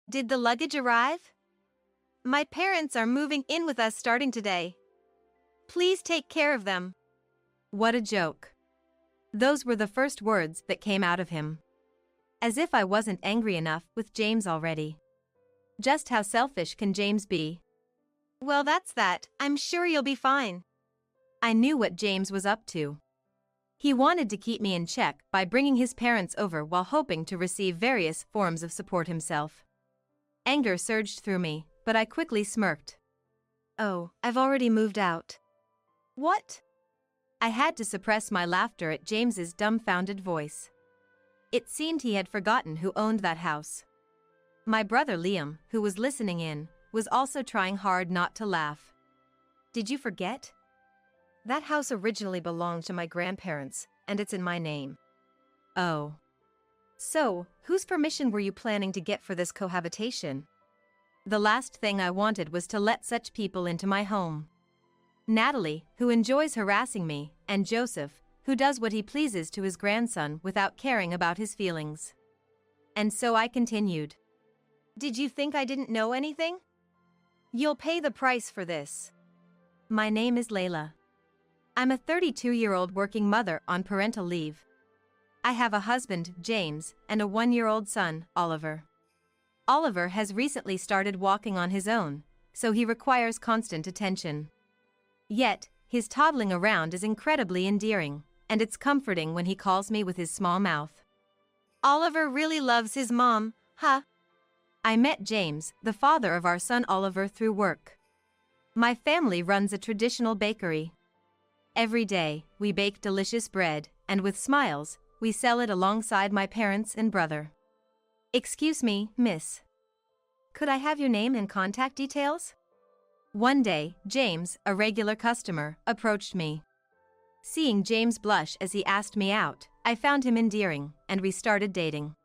Did the luggage arrive? My parents are moving in with us starting today. Please take care of them. What a joke. Those were the first words that came out of him. As if I wasn't angry enough with James already. Just how selfish can James be? Well, that's that. I'm sure you'll be fine. I knew what James was up to. He wanted to keep me in check by bringing his parents over while hoping to receive various forms of support himself. Anger surged through me, but I quickly smirked. Oh, I've already moved out. What? I had to suppress my laughter at James's dumbfounded voice. It seemed he had forgotten who owned that house. My brother Liam, who was listening in, was also trying hard not to laugh. Did you forget? That house originally belonged to my grandparents, and it's in my name. Oh. So, whose permission were you planning to get for this cohabitation? The last thing I wanted was to let such people into my home. Natalie, who enjoys harassing me, and Joseph, who does what he pleases to his grandson without caring about his feelings. And so I continued. Did you think I didn't know anything? You'll pay the price for this. My name is Layla. I'm a 32-year-old working mother on parental leave. I have a husband, James, and a 1-year-old son, Oliver. Oliver has recently started walking on his own, so he requires constant attention. Yet, his toddling around is incredibly endearing, and it's comforting when he calls me with his small mouth. Oliver really loves his mom, huh? I met James, the father of our son Oliver, through work. My family runs a traditional bakery. Every day, we bake delicious bread, and with smiles, we sell it alongside my parents and brother. Excuse me, miss. Could I have your name and contact details? One day, James, a regular customer, approached me. Seeing James blush as he asked me out, I found him endearing, and we started dating.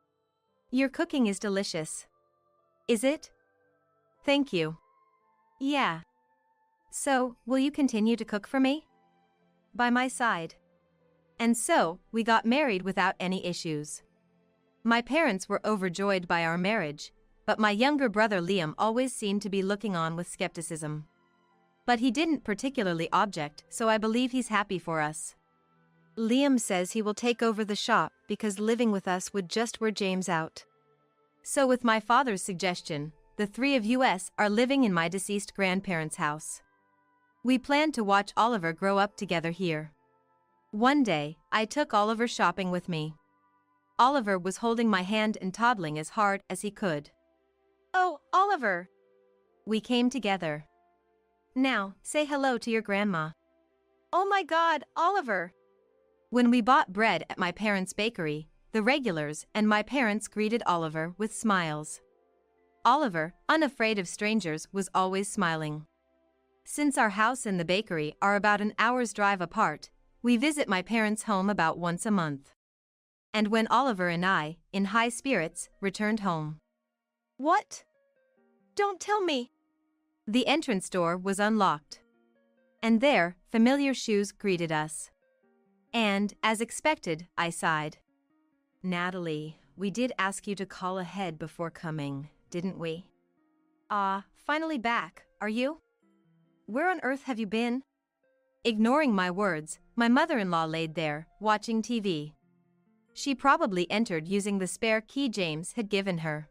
Your cooking is delicious. Is it? Thank you. Yeah. So, will you continue to cook for me? By my side. And so, we got married without any issues. My parents were overjoyed by our marriage, but my younger brother Liam always seemed to be looking on with skepticism. But he didn't particularly object, so I believe he's happy for us. Liam says he will take over the shop because living with us would just wear James out. So with my father's suggestion, the three of us are living in my deceased grandparents' house. We plan to watch Oliver grow up together here. One day, I took Oliver shopping with me. Oliver was holding my hand and toddling as hard as he could. Oh, Oliver! We came together. Now, say hello to your grandma. Oh my God, Oliver! When we bought bread at my parents' bakery, the regulars and my parents greeted Oliver with smiles. Oliver, unafraid of strangers, was always smiling. Since our house and the bakery are about an hour's drive apart, we visit my parents' home about once a month. And when Oliver and I, in high spirits, returned home. What? Don't tell me. The entrance door was unlocked. And there, familiar shoes greeted us. And, as expected, I sighed. Natalie, we did ask you to call ahead before coming, didn't we? Finally back, are you? Where on earth have you been? Ignoring my words, my mother-in-law laid there, watching TV. She probably entered using the spare key James had given her.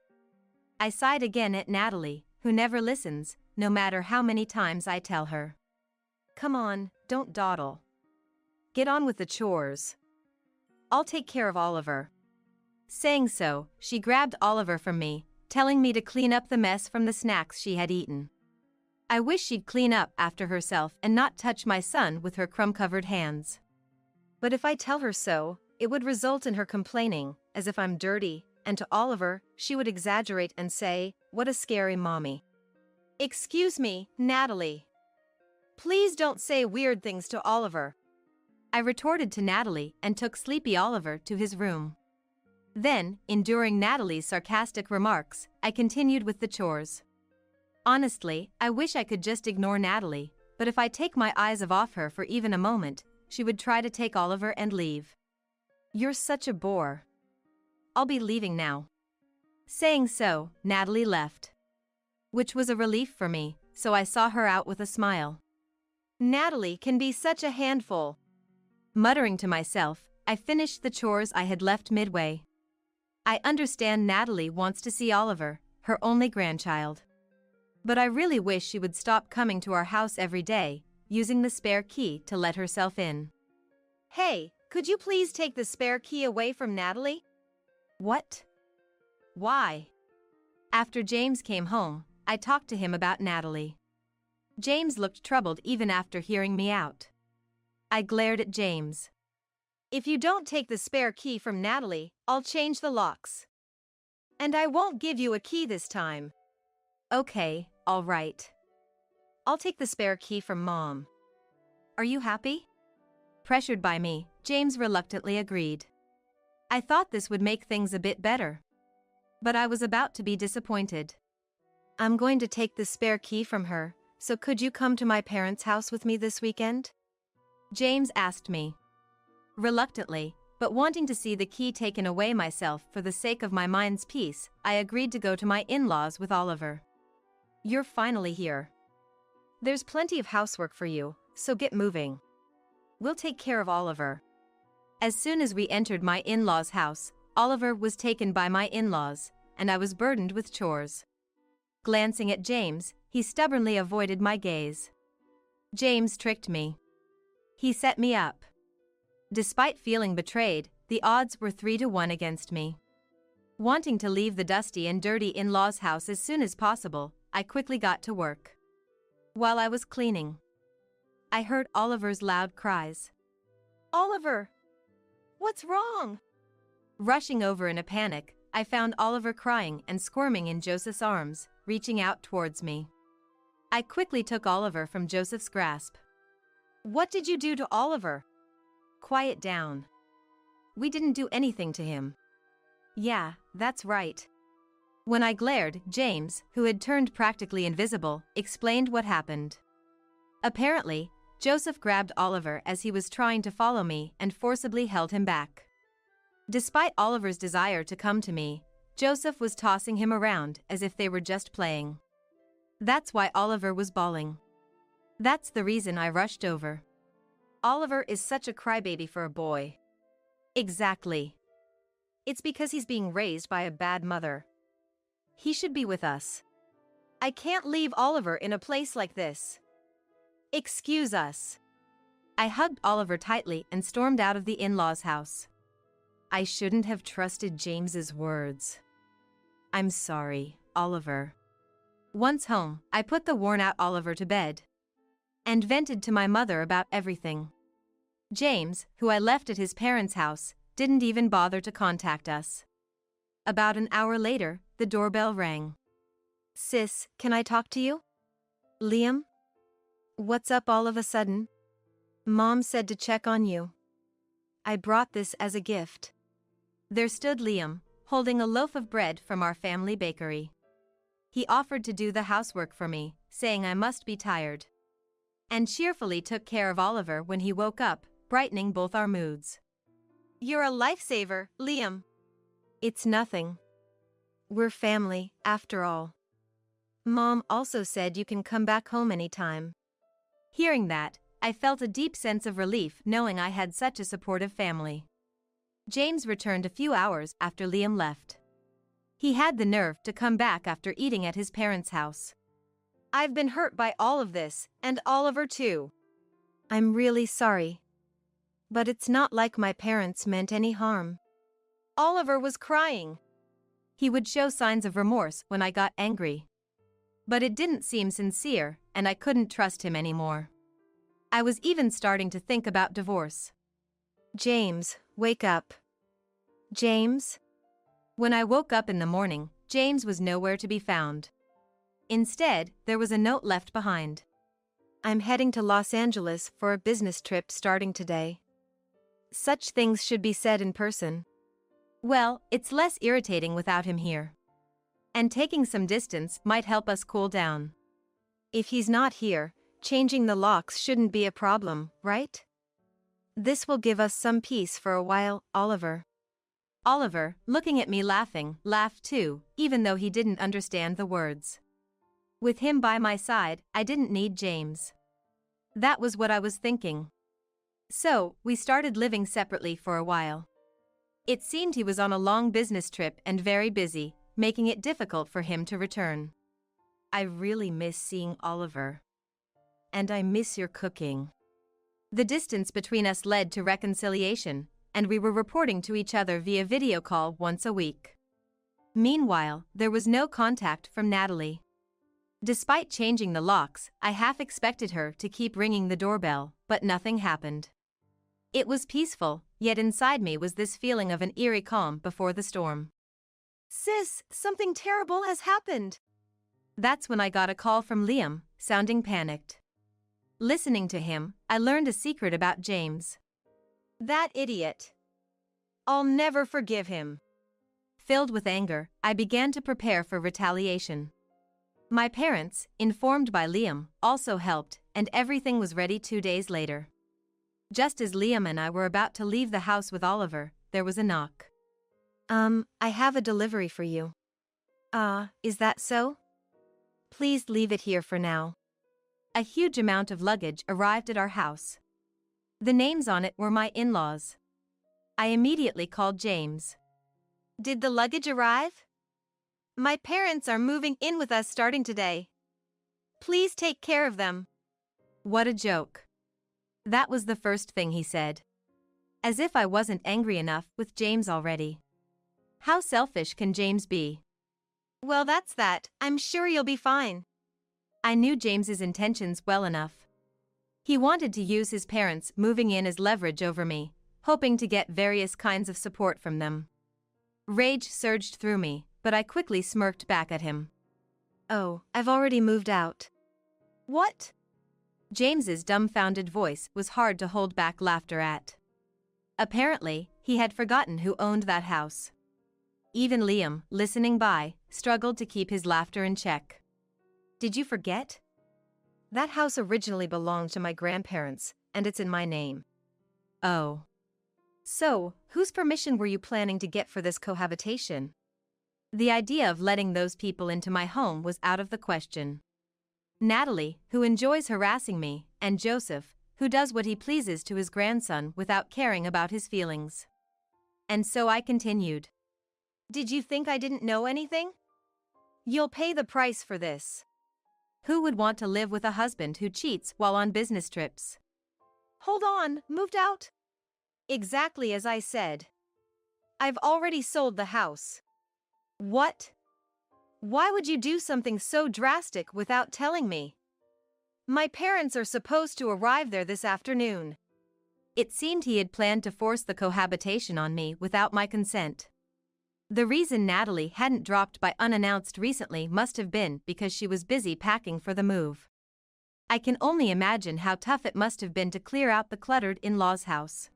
I sighed again at Natalie, who never listens, no matter how many times I tell her. Come on, don't dawdle. Get on with the chores. I'll take care of Oliver. Saying so, she grabbed Oliver from me, telling me to clean up the mess from the snacks she had eaten. I wish she'd clean up after herself and not touch my son with her crumb-covered hands. But if I tell her so, it would result in her complaining, as if I'm dirty, and to Oliver, she would exaggerate and say, "What a scary mommy." Excuse me, Natalie. Please don't say weird things to Oliver. I retorted to Natalie and took sleepy Oliver to his room. Then, enduring Natalie's sarcastic remarks, I continued with the chores. Honestly, I wish I could just ignore Natalie, but if I take my eyes off her for even a moment, she would try to take Oliver and leave. You're such a bore. I'll be leaving now. Saying so, Natalie left. Which was a relief for me, so I saw her out with a smile. Natalie can be such a handful. Muttering to myself, I finished the chores I had left midway. I understand Natalie wants to see Oliver, her only grandchild. But I really wish she would stop coming to our house every day, using the spare key to let herself in. Hey, could you please take the spare key away from Natalie? What? Why? After James came home, I talked to him about Natalie. James looked troubled even after hearing me out. I glared at James. If you don't take the spare key from Natalie, I'll change the locks. And I won't give you a key this time. Okay, all right. I'll take the spare key from Mom. Are you happy? Pressured by me, James reluctantly agreed. I thought this would make things a bit better. But I was about to be disappointed. I'm going to take the spare key from her, so could you come to my parents' house with me this weekend? James asked me. Reluctantly, but wanting to see the key taken away myself for the sake of my mind's peace, I agreed to go to my in-laws with Oliver. You're finally here. There's plenty of housework for you, so get moving. We'll take care of Oliver. As soon as we entered my in-laws' house, Oliver was taken by my in-laws, and I was burdened with chores. Glancing at James, he stubbornly avoided my gaze. James tricked me. He set me up. Despite feeling betrayed, the odds were 3-1 against me. Wanting to leave the dusty and dirty in-laws' house as soon as possible, I quickly got to work. While I was cleaning, I heard Oliver's loud cries. Oliver! What's wrong? Rushing over in a panic, I found Oliver crying and squirming in Joseph's arms, reaching out towards me. I quickly took Oliver from Joseph's grasp. What did you do to Oliver? Quiet down. We didn't do anything to him. Yeah, that's right. When I glared, James, who had turned practically invisible, explained what happened. Apparently, Joseph grabbed Oliver as he was trying to follow me and forcibly held him back. Despite Oliver's desire to come to me, Joseph was tossing him around as if they were just playing. That's why Oliver was bawling. That's the reason I rushed over. Oliver is such a crybaby for a boy. Exactly. It's because he's being raised by a bad mother. He should be with us. I can't leave Oliver in a place like this. Excuse us. I hugged Oliver tightly and stormed out of the in-laws' house. I shouldn't have trusted James's words. I'm sorry, Oliver. Once home, I put the worn-out Oliver to bed and vented to my mother about everything. James, who I left at his parents' house, didn't even bother to contact us. About an hour later, the doorbell rang. Sis, can I talk to you? Liam? What's up all of a sudden? Mom said to check on you. I brought this as a gift. There stood Liam, holding a loaf of bread from our family bakery. He offered to do the housework for me, saying I must be tired, and cheerfully took care of Oliver when he woke up, brightening both our moods. You're a lifesaver, Liam. It's nothing. We're family, after all. Mom also said you can come back home anytime. Hearing that, I felt a deep sense of relief knowing I had such a supportive family. James returned a few hours after Liam left. He had the nerve to come back after eating at his parents' house. I've been hurt by all of this, and Oliver too. I'm really sorry. But it's not like my parents meant any harm. Oliver was crying. He would show signs of remorse when I got angry. But it didn't seem sincere, and I couldn't trust him anymore. I was even starting to think about divorce. James, wake up. James? When I woke up in the morning, James was nowhere to be found. Instead, there was a note left behind. I'm heading to Los Angeles for a business trip starting today. Such things should be said in person. Well, it's less irritating without him here. And taking some distance might help us cool down. If he's not here, changing the locks shouldn't be a problem, right? This will give us some peace for a while, Oliver. Oliver, looking at me laughing, laughed too, even though he didn't understand the words. With him by my side, I didn't need James. That was what I was thinking. So, we started living separately for a while. It seemed he was on a long business trip and very busy, making it difficult for him to return. I really miss seeing Oliver. And I miss your cooking. The distance between us led to reconciliation, and we were reporting to each other via video call once a week. Meanwhile, there was no contact from Natalie. Despite changing the locks, I half expected her to keep ringing the doorbell, but nothing happened. It was peaceful, yet inside me was this feeling of an eerie calm before the storm. Sis, something terrible has happened. That's when I got a call from Liam, sounding panicked. Listening to him, I learned a secret about James. That idiot. I'll never forgive him. Filled with anger, I began to prepare for retaliation. My parents, informed by Liam, also helped, and everything was ready 2 days later. Just as Liam and I were about to leave the house with Oliver, there was a knock. I have a delivery for you. Is that so? Please leave it here for now. A huge amount of luggage arrived at our house. The names on it were my in-laws. I immediately called James. Did the luggage arrive? My parents are moving in with us starting today. Please take care of them. What a joke. That was the first thing he said. As if I wasn't angry enough with James already. How selfish can James be? Well, that's that. I'm sure you'll be fine. I knew James's intentions well enough. He wanted to use his parents moving in as leverage over me, hoping to get various kinds of support from them. Rage surged through me, but I quickly smirked back at him. Oh, I've already moved out. What? James's dumbfounded voice was hard to hold back laughter at. Apparently, he had forgotten who owned that house. Even Liam, listening by, struggled to keep his laughter in check. Did you forget? That house originally belonged to my grandparents, and it's in my name. Oh. So, whose permission were you planning to get for this cohabitation? The idea of letting those people into my home was out of the question. Natalie, who enjoys harassing me, and Joseph, who does what he pleases to his grandson without caring about his feelings. And so I continued. Did you think I didn't know anything? You'll pay the price for this. Who would want to live with a husband who cheats while on business trips? Hold on, moved out? Exactly as I said. I've already sold the house. What? Why would you do something so drastic without telling me? My parents are supposed to arrive there this afternoon. It seemed he had planned to force the cohabitation on me without my consent. The reason Natalie hadn't dropped by unannounced recently must have been because she was busy packing for the move. I can only imagine how tough it must have been to clear out the cluttered in-laws' house.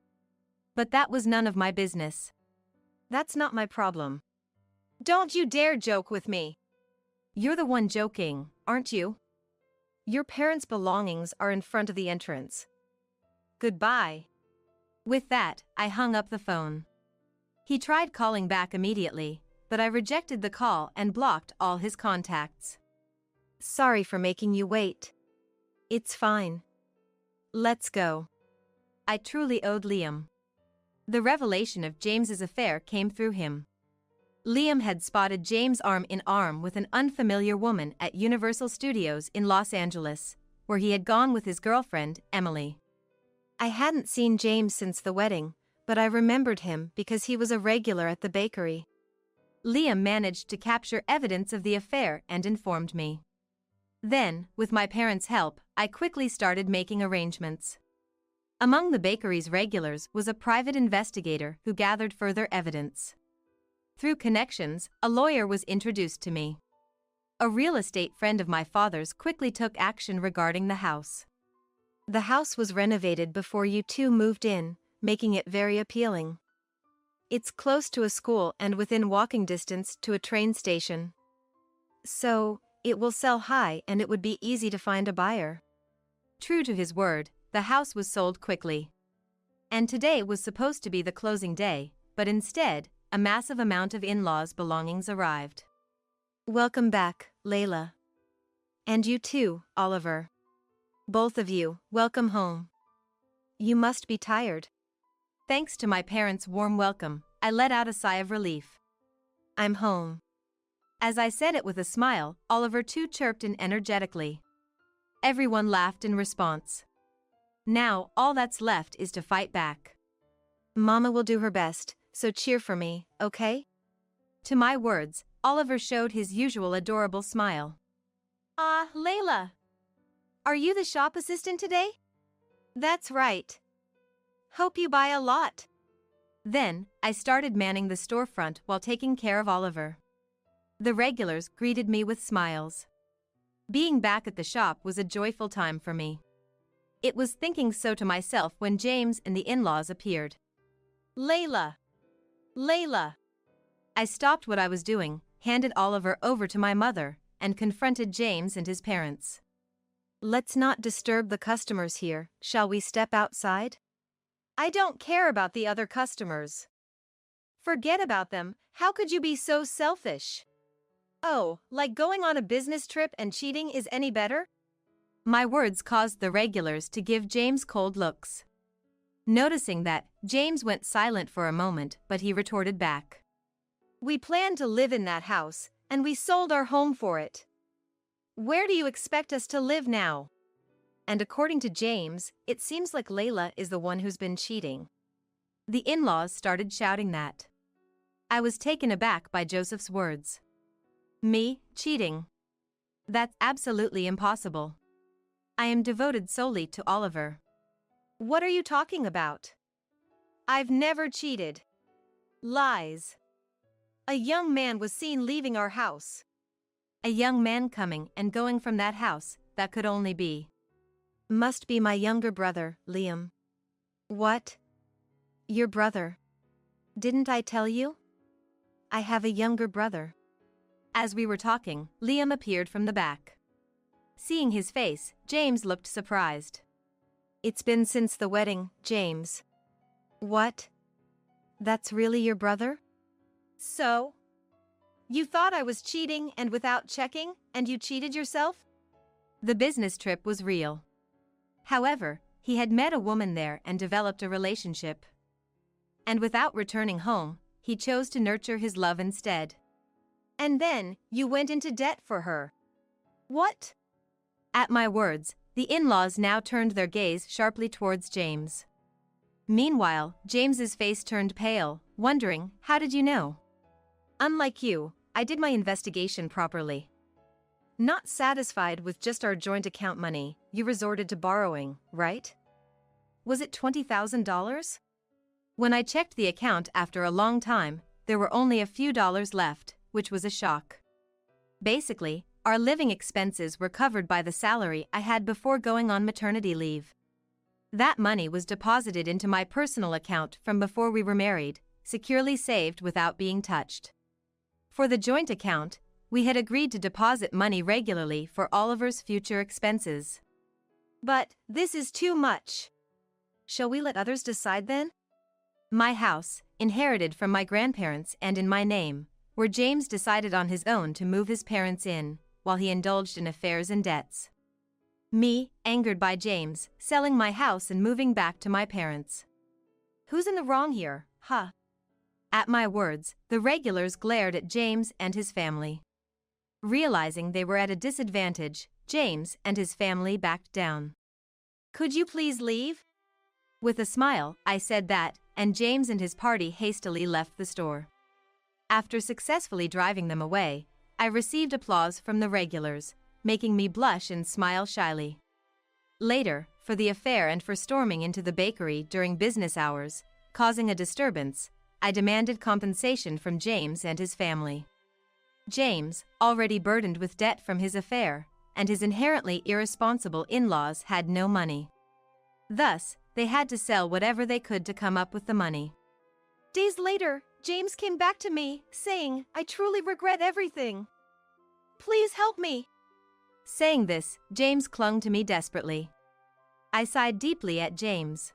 But that was none of my business. That's not my problem. Don't you dare joke with me. You're the one joking, aren't you? Your parents' belongings are in front of the entrance. Goodbye. With that, I hung up the phone. He tried calling back immediately, but I rejected the call and blocked all his contacts. Sorry for making you wait. It's fine. Let's go. I truly owed Liam. The revelation of James's affair came through him. Liam had spotted James arm in arm with an unfamiliar woman at Universal Studios in Los Angeles, where he had gone with his girlfriend, Emily. I hadn't seen James since the wedding, but I remembered him because he was a regular at the bakery. Liam managed to capture evidence of the affair and informed me. Then, with my parents' help, I quickly started making arrangements. Among the bakery's regulars was a private investigator who gathered further evidence. Through connections, a lawyer was introduced to me. A real estate friend of my father's quickly took action regarding the house. The house was renovated before you two moved in, making it very appealing. It's close to a school and within walking distance to a train station. So, it will sell high and it would be easy to find a buyer. True to his word, the house was sold quickly. And today was supposed to be the closing day, but instead, a massive amount of in-laws' belongings arrived. Welcome back, Layla. And you too, Oliver. Both of you, welcome home. You must be tired. Thanks to my parents' warm welcome, I let out a sigh of relief. I'm home. As I said it with a smile, Oliver too chirped in energetically. Everyone laughed in response. Now, all that's left is to fight back. Mama will do her best, so cheer for me, okay? To my words, Oliver showed his usual adorable smile. Ah, Layla. Are you the shop assistant today? That's right. Hope you buy a lot. Then, I started manning the storefront while taking care of Oliver. The regulars greeted me with smiles. Being back at the shop was a joyful time for me. It was thinking so to myself when James and the in-laws appeared. Layla. Layla. I stopped what I was doing, handed Oliver over to my mother, and confronted James and his parents. Let's not disturb the customers here, shall we step outside? I don't care about the other customers. Forget about them, how could you be so selfish? Oh, like going on a business trip and cheating is any better? My words caused the regulars to give James cold looks. Noticing that, James went silent for a moment, but he retorted back. We planned to live in that house, and we sold our home for it. Where do you expect us to live now? And according to James, it seems like Layla is the one who's been cheating. The in-laws started shouting that. I was taken aback by Joseph's words. Me, cheating? That's absolutely impossible. I am devoted solely to Oliver. What are you talking about? I've never cheated. Lies. A young man was seen leaving our house. A young man coming and going from that house, that could only be. Must be my younger brother, Liam. What? Your brother? Didn't I tell you? I have a younger brother. As we were talking, Liam appeared from the back. Seeing his face, James looked surprised. It's been since the wedding, James. What? That's really your brother? So? You thought I was cheating and without checking, and you cheated yourself? The business trip was real. However, he had met a woman there and developed a relationship. And without returning home, he chose to nurture his love instead. And then, you went into debt for her. What? At my words, the in-laws now turned their gaze sharply towards James. Meanwhile, James's face turned pale, wondering, how did you know? Unlike you, I did my investigation properly. Not satisfied with just our joint account money, you resorted to borrowing, right? Was it $20,000? When I checked the account after a long time, there were only a few dollars left, which was a shock. Basically, our living expenses were covered by the salary I had before going on maternity leave. That money was deposited into my personal account from before we were married, securely saved without being touched. For the joint account, we had agreed to deposit money regularly for Oliver's future expenses. But this is too much. Shall we let others decide then? My house, inherited from my grandparents and in my name, where James decided on his own to move his parents in, while he indulged in affairs and debts. Me, angered by James, selling my house and moving back to my parents. Who's in the wrong here, huh? At my words, the regulars glared at James and his family. Realizing they were at a disadvantage, James and his family backed down. Could you please leave? With a smile, I said that, and James and his party hastily left the store. After successfully driving them away, I received applause from the regulars, making me blush and smile shyly. Later, for the affair and for storming into the bakery during business hours, causing a disturbance, I demanded compensation from James and his family. James, already burdened with debt from his affair, and his inherently irresponsible in-laws had no money. Thus, they had to sell whatever they could to come up with the money. Days later, James came back to me, saying, I truly regret everything. Please help me. Saying this, James clung to me desperately. I sighed deeply at James.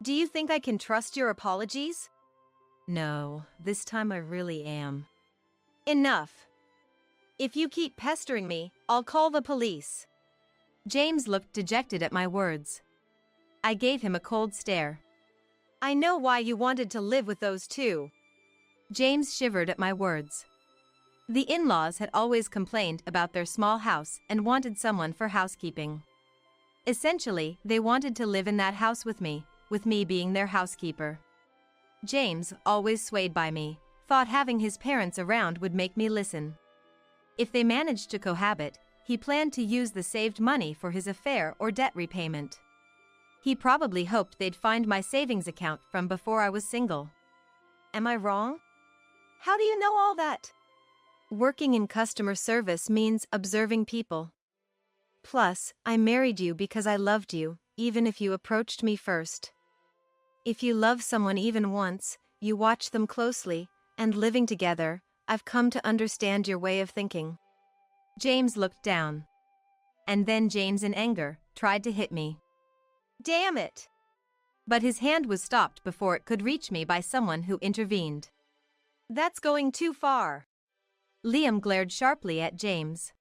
Do you think I can trust your apologies? No, this time I really am. Enough. If you keep pestering me, I'll call the police. James looked dejected at my words. I gave him a cold stare. I know why you wanted to live with those two. James shivered at my words. The in-laws had always complained about their small house and wanted someone for housekeeping. Essentially, they wanted to live in that house with me being their housekeeper. James, always swayed by me, thought having his parents around would make me listen. If they managed to cohabit, he planned to use the saved money for his affair or debt repayment. He probably hoped they'd find my savings account from before I was single. Am I wrong? How do you know all that? Working in customer service means observing people. Plus, I married you because I loved you, even if you approached me first. If you love someone even once, you watch them closely, and living together, I've come to understand your way of thinking. James looked down. And then James, in anger, tried to hit me. Damn it! But his hand was stopped before it could reach me by someone who intervened. That's going too far. Liam glared sharply at James.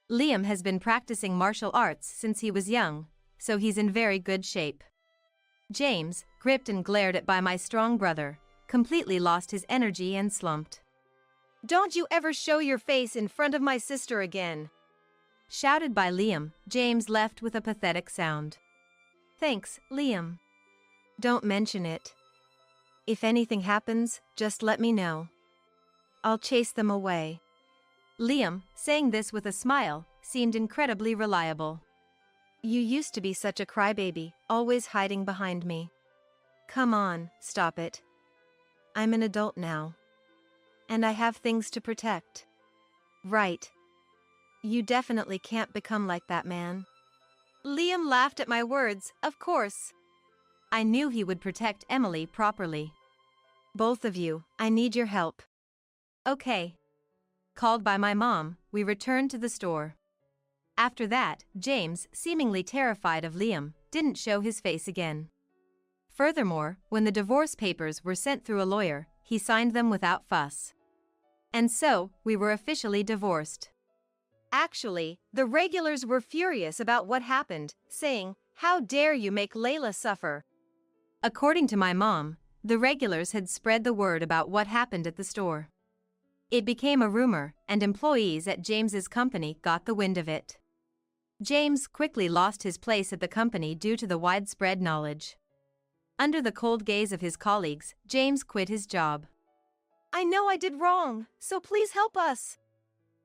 Liam has been practicing martial arts since he was young, so he's in very good shape. James, gripped and glared at by my strong brother, completely lost his energy and slumped. Don't you ever show your face in front of my sister again! Shouted by Liam, James left with a pathetic sound. Thanks, Liam. Don't mention it. If anything happens, just let me know. I'll chase them away. Liam, saying this with a smile, seemed incredibly reliable. You used to be such a crybaby, always hiding behind me. Come on, stop it. I'm an adult now. And I have things to protect. Right. You definitely can't become like that man. Liam laughed at my words, of course. I knew he would protect Emily properly. Both of you, I need your help. Okay. Called by my mom, we returned to the store. After that, James, seemingly terrified of Liam, didn't show his face again. Furthermore, when the divorce papers were sent through a lawyer, he signed them without fuss. And so, we were officially divorced. Actually, the regulars were furious about what happened, saying, "How dare you make Layla suffer?" According to my mom, the regulars had spread the word about what happened at the store. It became a rumor, and employees at James's company got the wind of it. James quickly lost his place at the company due to the widespread knowledge. Under the cold gaze of his colleagues, James quit his job. I know I did wrong, so please help us.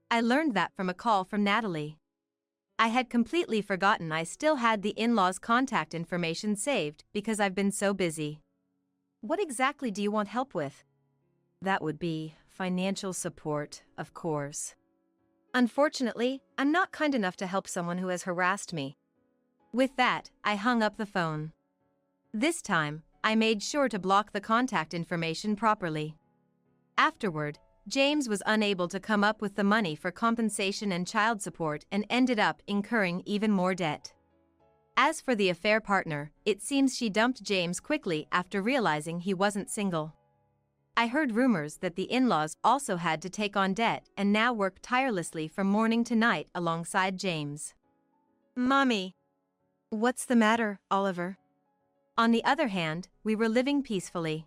I learned that from a call from Natalie. I had completely forgotten I still had the in-laws' contact information saved because I've been so busy. What exactly do you want help with? That would be financial support, of course. Unfortunately, I'm not kind enough to help someone who has harassed me. With that, I hung up the phone. This time, I made sure to block the contact information properly. Afterward, James was unable to come up with the money for compensation and child support and ended up incurring even more debt. As for the affair partner, it seems she dumped James quickly after realizing he wasn't single. I heard rumors that the in-laws also had to take on debt and now work tirelessly from morning to night alongside James. Mommy. What's the matter, Oliver? On the other hand, we were living peacefully.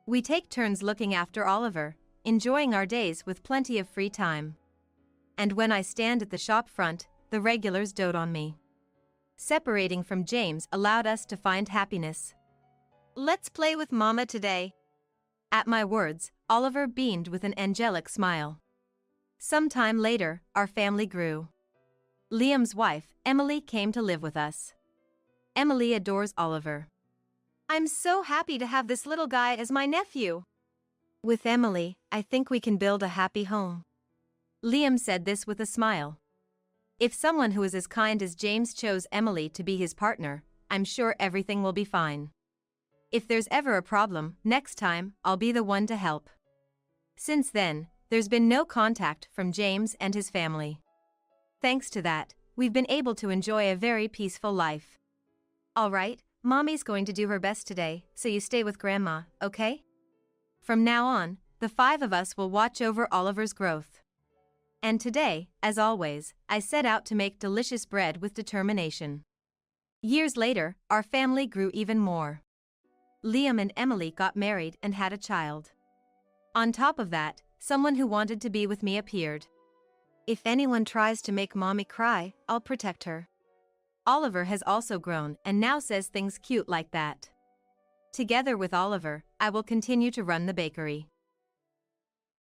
We take turns looking after Oliver, enjoying our days with plenty of free time. And when I stand at the shop front, the regulars dote on me. Separating from James allowed us to find happiness. Let's play with Mama today. At my words, Oliver beamed with an angelic smile. Some time later, our family grew. Liam's wife, Emily, came to live with us. Emily adores Oliver. I'm so happy to have this little guy as my nephew. With Emily, I think we can build a happy home. Liam said this with a smile. If someone who is as kind as James chose Emily to be his partner, I'm sure everything will be fine. If there's ever a problem, next time, I'll be the one to help. Since then, there's been no contact from James and his family. Thanks to that, we've been able to enjoy a very peaceful life. All right, Mommy's going to do her best today, so you stay with Grandma, okay? From now on, the 5 of us will watch over Oliver's growth. And today, as always, I set out to make delicious bread with determination. Years later, our family grew even more. Liam and Emily got married and had a child. On top of that, someone who wanted to be with me appeared. If anyone tries to make mommy cry, I'll protect her. Oliver has also grown and now says things cute like that. Together with Oliver, I will continue to run the bakery.